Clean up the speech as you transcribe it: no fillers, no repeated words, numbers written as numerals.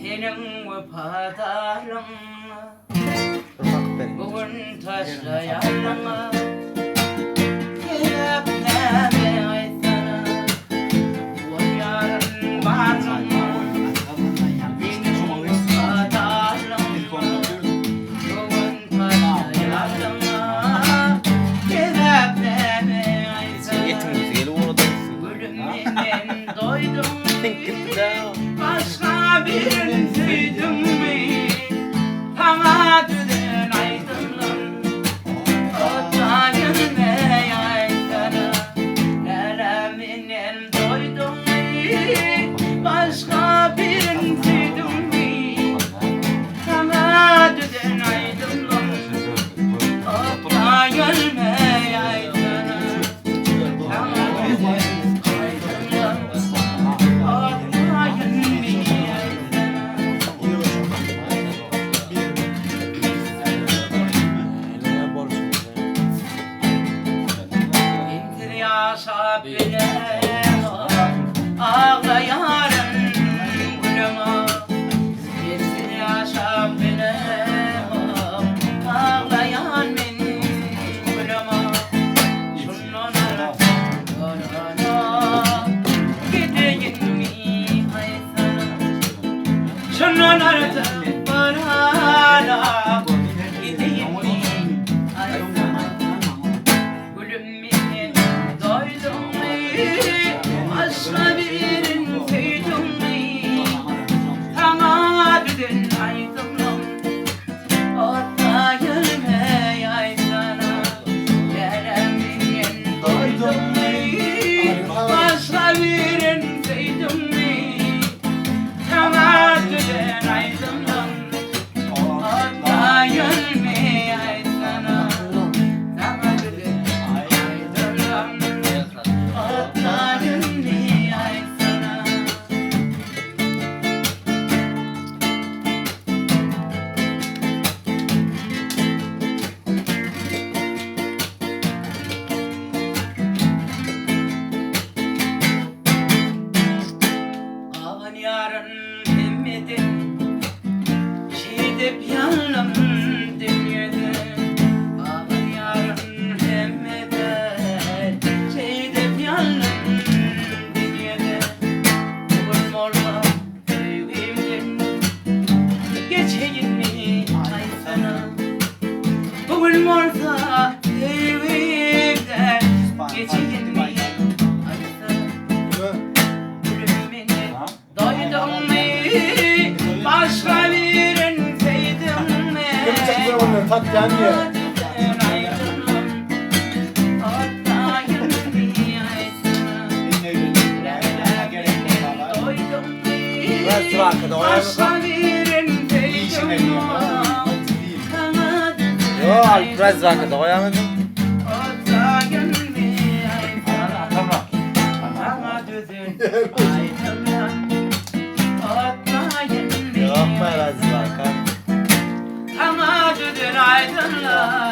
Senin vefadarın Dur bugün taşlayanına gelip neme aysana o yarın varım senin vefadarın bugün taşlayanına gelip neme aysana gülümden doydum başka birini duydum mi? Bana düzen aydınlan o tanrıme aydana nereminen doydum mi? Başka birini duydum mi? Bana düzen aydınlan o tanrıme aydana bana düzen aydınlan yaşa bilemem ağlayanın gülüme bir yaşa bilemem ağlayan benim gülüme şunun arasına gideyim mi haysana şunun arasına gideyim mi haysana gülüm başka birinin duydum mi? Bana düzen aydınlan orta gelme aydana yereminin doydum mi? Başka birinin duydum mi? Bana düzen aydınlan orta gelme aydana bana düzen aydınlan orta yarın bilmedim şeyde bir yanım dünyada ağır yarın bilmedim şeyde bir yanım dünyada bugün morla evimden geçeyim mi aysana bugün morla evimden geçeyim mi başka birini sevdim mi? Tak gelmiyor. Başka birini sevdim mi? Yok, biraz daha koyamadım. Yapma biraz daha. Ama düdün aydınlar